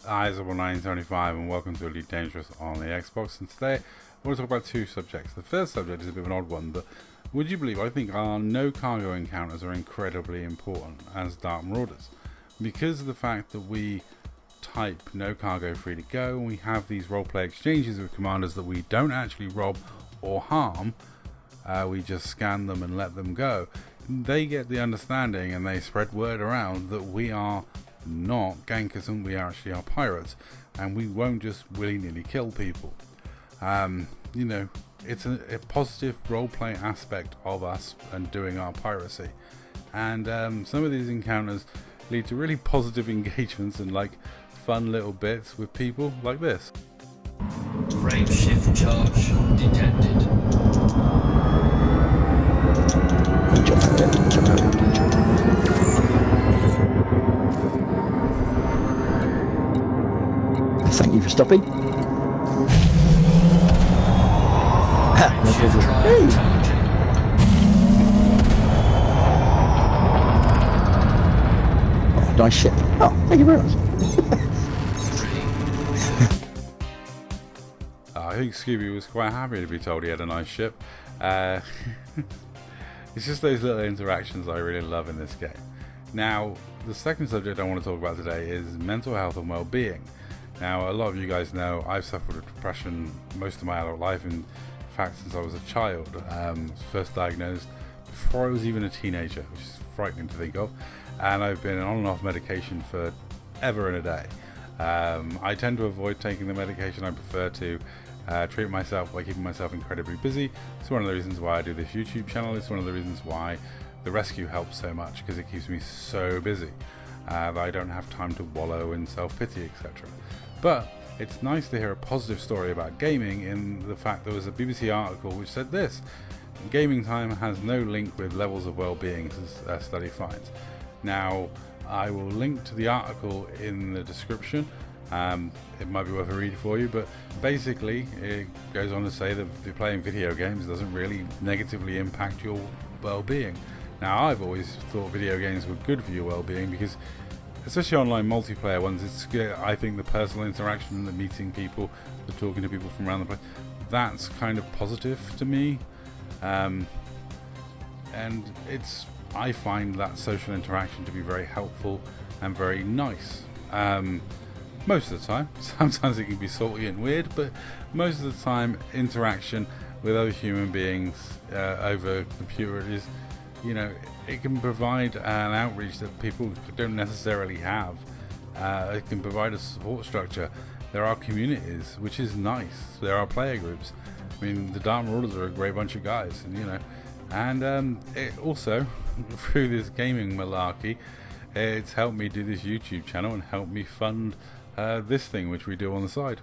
Isable975 and welcome to Elite Dangerous on the Xbox. And today I want to talk about two subjects. The first subject is a bit of an odd one, but would you believe I think our no cargo encounters are incredibly important as Dark Marauders, because of the fact that we type no cargo free to go and we have these roleplay exchanges with commanders that we don't actually rob or harm. We just scan them and let them go. They get the understanding and they spread word around that we are not gankers and we actually are pirates, and we won't just willy-nilly kill people. You know, it's a positive roleplay aspect of us and doing our piracy, and some of these encounters lead to really positive engagements and like fun little bits with people like this. Frame shift charge detected. Thank you for stopping. No problem. Hey. Oh, nice ship. Oh, thank you very much. I think Scooby was quite happy to be told he had a nice ship. It's just those little interactions I really love in this game. Now, the second subject I want to talk about today is mental health and well-being. Now, a lot of you guys know I've suffered with depression most of my adult life, in fact since I was a child. First diagnosed before I was even a teenager, which is frightening to think of, and I've been on and off medication for ever and a day. I tend to avoid taking the medication. I prefer to treat myself by keeping myself incredibly busy. It's one of the reasons why I do this YouTube channel. It's one of the reasons why the rescue helps so much, because it keeps me so busy that I don't have time to wallow in self-pity, etc. But it's nice to hear a positive story about gaming, in the fact there was a BBC article which said this: gaming time has no link with levels of well-being, as a study finds. Now, I will link to the article in the description. It might be worth a read for you, but basically it goes on to say that if you're playing video games, it doesn't really negatively impact your well-being. Now, I've always thought video games were good for your well-being, because especially online multiplayer ones, it's good. I think the personal interaction, the meeting people, the talking to people from around the place, that's kind of positive to me. And I find that social interaction to be very helpful and very nice. Most of the time. Sometimes it can be salty and weird, but most of the time interaction with other human beings over computer is, you know, it can provide an outreach that people don't necessarily have. It can provide a support structure. There are communities, which is nice. There are player groups. I mean, the Dark Marauders are a great bunch of guys, and you know, and it also through this gaming malarkey, it's helped me do this YouTube channel and helped me fund this thing which we do on the side.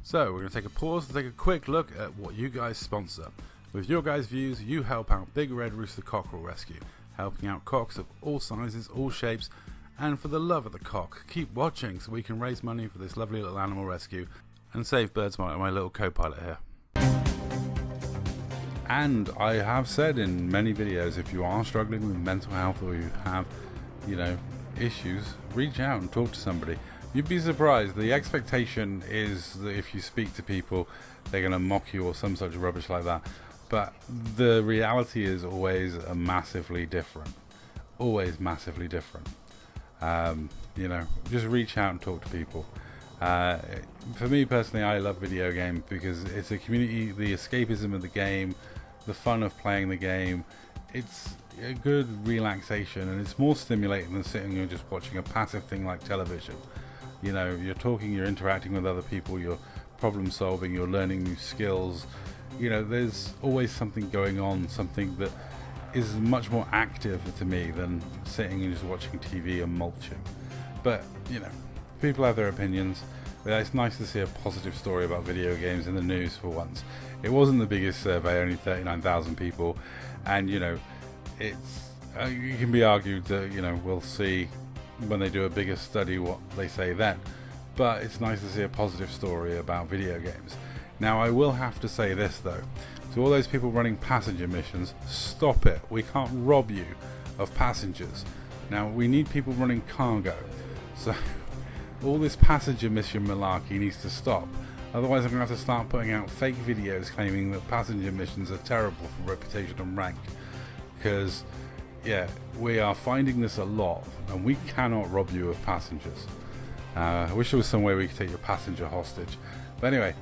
So we're going to take a pause to take a quick look at what you guys sponsor. With your guys' views, you help out Big Red Rooster Cockerel Rescue, helping out cocks of all sizes, all shapes, and for the love of the cock, keep watching so we can raise money for this lovely little animal rescue and save birds, my little co-pilot here. And I have said in many videos, if you are struggling with mental health or you have, you know, issues, reach out and talk to somebody. You'd be surprised. The expectation is that if you speak to people, they're going to mock you or some such rubbish like that. But the reality is always massively different. Always massively different. You know, just reach out and talk to people. For me personally, I love video games because it's a community, the escapism of the game, the fun of playing the game. It's a good relaxation, and it's more stimulating than sitting and just watching a passive thing like television. You know, you're talking, you're interacting with other people, you're problem solving, you're learning new skills. You know, there's always something going on, something that is much more active to me than sitting and just watching TV and mulching. But, you know, people have their opinions. But it's nice to see a positive story about video games in the news for once. It wasn't the biggest survey, only 39,000 people, and you know, it's it can be argued that, you know, we'll see when they do a bigger study what they say then. But it's nice to see a positive story about video games. Now, I will have to say this though, to all those people running passenger missions, stop it. We can't rob you of passengers. Now, we need people running cargo. So all this passenger mission malarkey needs to stop. Otherwise I'm going to have to start putting out fake videos claiming that passenger missions are terrible for reputation and rank. Because, yeah, we are finding this a lot, and we cannot rob you of passengers. I wish there was some way we could take your passenger hostage. But anyway,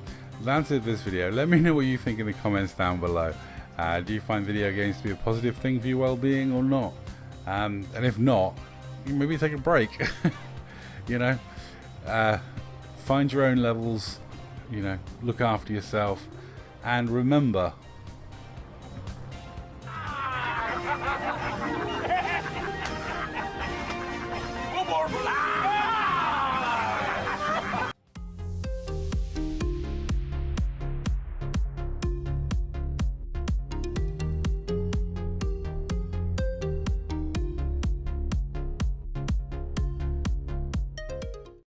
that's it for this video. Let me know what you think in the comments down below. Do you find video games to be a positive thing for your well-being or not? And if not, maybe take a break. You know, find your own levels. You know, look after yourself, and remember. One more.